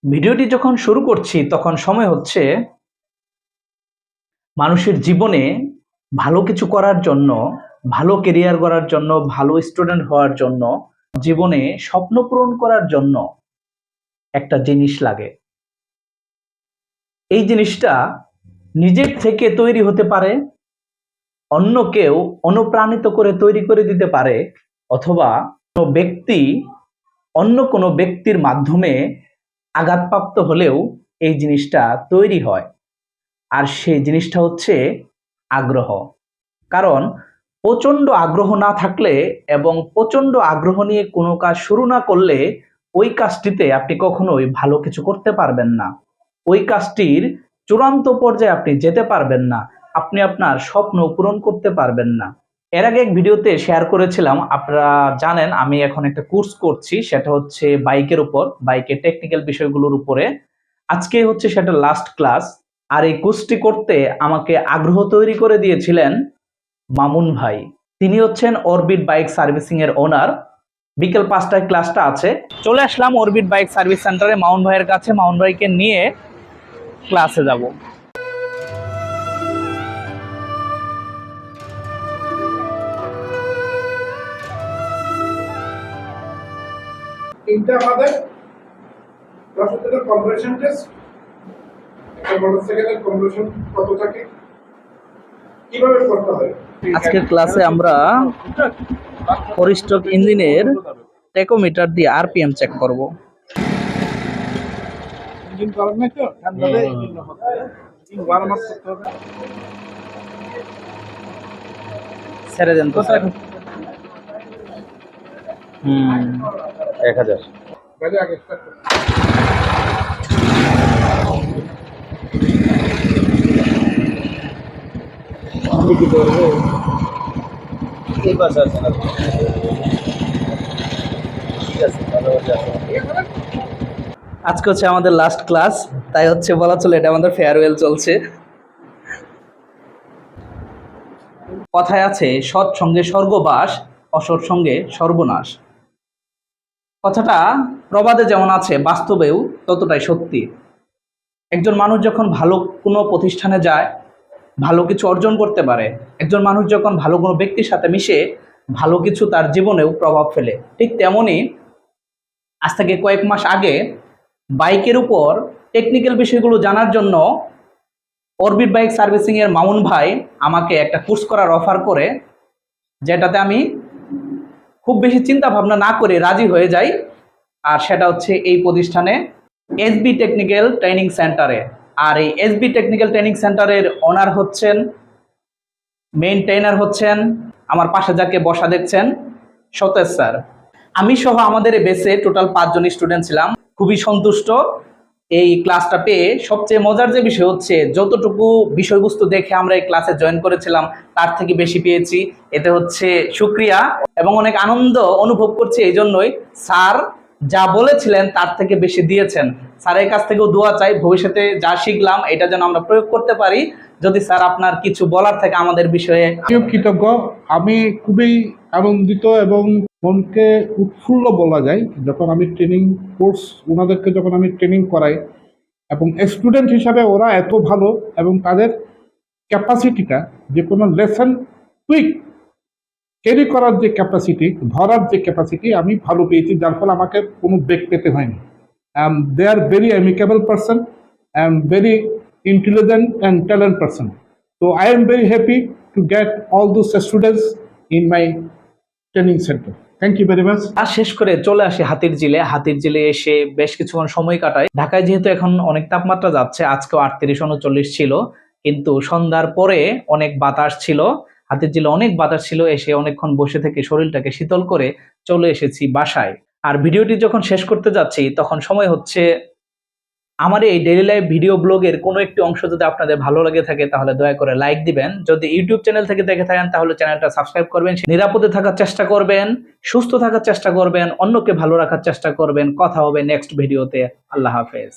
ভিডিওটি যখন শুরু করছি তখন সময় হচ্ছে মানুষের জীবনে ভালো কিছু করার জন্য, ভালো কেরিয়ার করার জন্য, ভালো স্টুডেন্ট হওয়ার জন্য, জীবনে স্বপ্ন পূরণ করার জন্য একটা জিনিস লাগে। এই জিনিসটা নিজের থেকে তৈরি হতে পারে, অন্য কেউ অনুপ্রাণিত করে তৈরি করে দিতে পারে, অথবা কোনো ব্যক্তি অন্য কোনো ব্যক্তির মাধ্যমে আঘাতপ্রাপ্ত হলেও এই জিনিসটা তৈরি হয়। আর সেই জিনিসটা হচ্ছে আগ্রহ। কারণ প্রচন্ড আগ্রহ না থাকলে এবং প্রচন্ড আগ্রহ নিয়ে কোনো কাজ শুরু না করলে ওই কাজটিতে আপনি কখনোই ভালো কিছু করতে পারবেন না। ওই কাজটির চূড়ান্ত পর্যায়ে আপনি যেতে পারবেন না। আপনি আপনার স্বপ্ন পূরণ করতে পারবেন না। এর আগে এক ভিডিওতে শেয়ার করেছিলাম, আপনারা জানেন আমি এখন একটা কোর্স করছি, সেটা হচ্ছে বাইকের উপর, বাইকের টেকনিক্যাল বিষয়গুলোর উপরে। আজকে হচ্ছে সেটা লাস্ট ক্লাস। আর এই কোর্সটি করতে আমাকে আগ্রহ তৈরি করে দিয়েছিলেন মামুন ভাই। তিনি হচ্ছেন অরবিট বাইক সার্ভিসিং এর ওনার। বিকেল 5টায় ক্লাসটা আছে। চলে আসলাম অরবিট বাইক সার্ভিস সেন্টারে মামুন ভাইয়ের কাছে। মামুন ভাইকে নিয়ে ক্লাসে যাব। তিনটা আমাদের 10 কম্পিটিশন টেস্ট, একটা মোটরসাইকেলের কম্পিটিশন কত থাকে, কিভাবে করতে হয়। আজকের ক্লাসে আমরা ফোর-স্ট্রোক ইঞ্জিনের টেকোমিটার দিয়ে আরপিএম চেক করব। ইঞ্জিন গরম নাই তো ঠান্ডাতে ইঞ্জিন ওয়ার্ম আপ করতে হবে। ছেড়ে দেন তো স্যার। 1000 গাড়ি আগে স্টার্ট করতে আমি কি করবো? এই পাশে আছে না? ঠিক আছে, ভালোভাবে আসো। আজকে হচ্ছে আমাদের লাস্ট ক্লাস, তাই হচ্ছে বলা চলে এটা আমাদের ফেয়ারওয়েল চলছে। কথায় আছে সৎ সঙ্গে স্বর্গবাস, অসৎ সঙ্গে সর্বনাশ। কথাটা প্রবাদে যেমন আছে, বাস্তবেও ততটাই সত্যি। একজন মানুষ যখন ভালো কোনো প্রতিষ্ঠানে যায়, ভালো কিছু অর্জন করতে পারে। একজন মানুষ যখন ভালো কোনো ব্যক্তির সাথে মিশে ভালো কিছু তার জীবনেও প্রভাব ফেলে। ঠিক তেমনই আজ থেকে কয়েক মাস আগে বাইকের উপর টেকনিক্যাল বিষয়গুলো জানার জন্য অরবিট বাইক সার্ভিসিং এর মামুন ভাই আমাকে একটা কোর্স করার অফার করে, যেটাতে আমি খুব বেশি চিন্তা ভাবনা না করে রাজি হয়ে যাই। আর সেটা হচ্ছে এই প্রতিষ্ঠানে এসবি টেকনিক্যাল ট্রেনিং সেন্টারে। আর এই এসবি টেকনিক্যাল ট্রেনিং সেন্টারের ওনার হচ্ছেন, মেইন ট্রেনার হচ্ছেন, আমার পাশে যাকে বসা দেখছেন, সতেজ স্যার। আমি সহ আমাদের এই বেসে টোটাল 5 জন স্টুডেন্ট ছিলাম। খুবই সন্তুষ্ট এই ক্লাসটা পেয়ে। সবচেয়ে মজার যে বিষয় হচ্ছে, যতটুকু বিষয়বস্তু দেখে আমরা এই ক্লাসে জয়েন করেছিলাম তার থেকে বেশি পেয়েছি। এতে হচ্ছে শুকরিয়া এবং অনেক আনন্দ অনুভব করছি। এই জন্যই স্যার যা বলেছিলেন তার থেকে বেশি দিয়েছেন। স্যারের কাছ থেকেও দোয়া চাই, ভবিষ্যতে যা শিখলাম এটা যেন আমরা প্রয়োগ করতে পারি। যদি স্যার আপনার কিছু বলার থাকে আমাদের বিষয়ে। আমিও কৃতজ্ঞ। আমি খুবই আনন্দিত এবং মনকে উৎফুল্ল বলা যায় যখন আমি ট্রেনিং কোর্স ওনাদেরকে যখন আমি ট্রেনিং করাই, এবং স্টুডেন্ট হিসাবে ওরা এত ভালো এবং তাদের ক্যাপাসিটিটা যে কোনো লেসন কুইক ক্যারি করার যে ক্যাপাসিটি, ধরার যে ক্যাপাসিটি আমি ভালো পেয়েছি, যার ফলে আমাকে কোনো ব্রেক পেতে হয়নি। They are very amicable person, very intelligent and talent person. So I am very happy to get all those students in my training center. Thank you very much. আর শেষ করে চলে আসি হাতিরঝিলে। হাতিরঝিলে এসে বেশ কিছুক্ষণ সময় কাটাই। ঢাকায় যেহেতু এখন অনেক তাপমাত্রা যাচ্ছে, আজকেও 38-39 ছিল, কিন্তু সন্ধ্যার পরে অনেক বাতাস ছিল। হাতিরঝিলে অনেক বাতাস ছিল। এসে অনেকক্ষণ বসে থেকে শরীরটাকে শীতল করে চলে এসেছি বাসায়। আর ভিডিওটি যখন শেষ করতে যাচ্ছি তখন সময় হচ্ছে, আমার এই ডেইলি লাইফ ভিডিও ব্লগের কোনো একটি অংশ যদি আপনাদের ভালো লাগে থাকে তাহলে দয়া করে লাইক দিবেন। যদি ইউটিউব চ্যানেল থেকে দেখে থাকেন তাহলে চ্যানেলটা সাবস্ক্রাইব করবেন। নিরাপদে থাকার চেষ্টা করবেন, সুস্থ থাকার চেষ্টা করবেন, অন্যকে ভালো রাখার চেষ্টা করবেন। কথা হবে নেক্সট ভিডিওতে। আল্লাহ হাফেজ।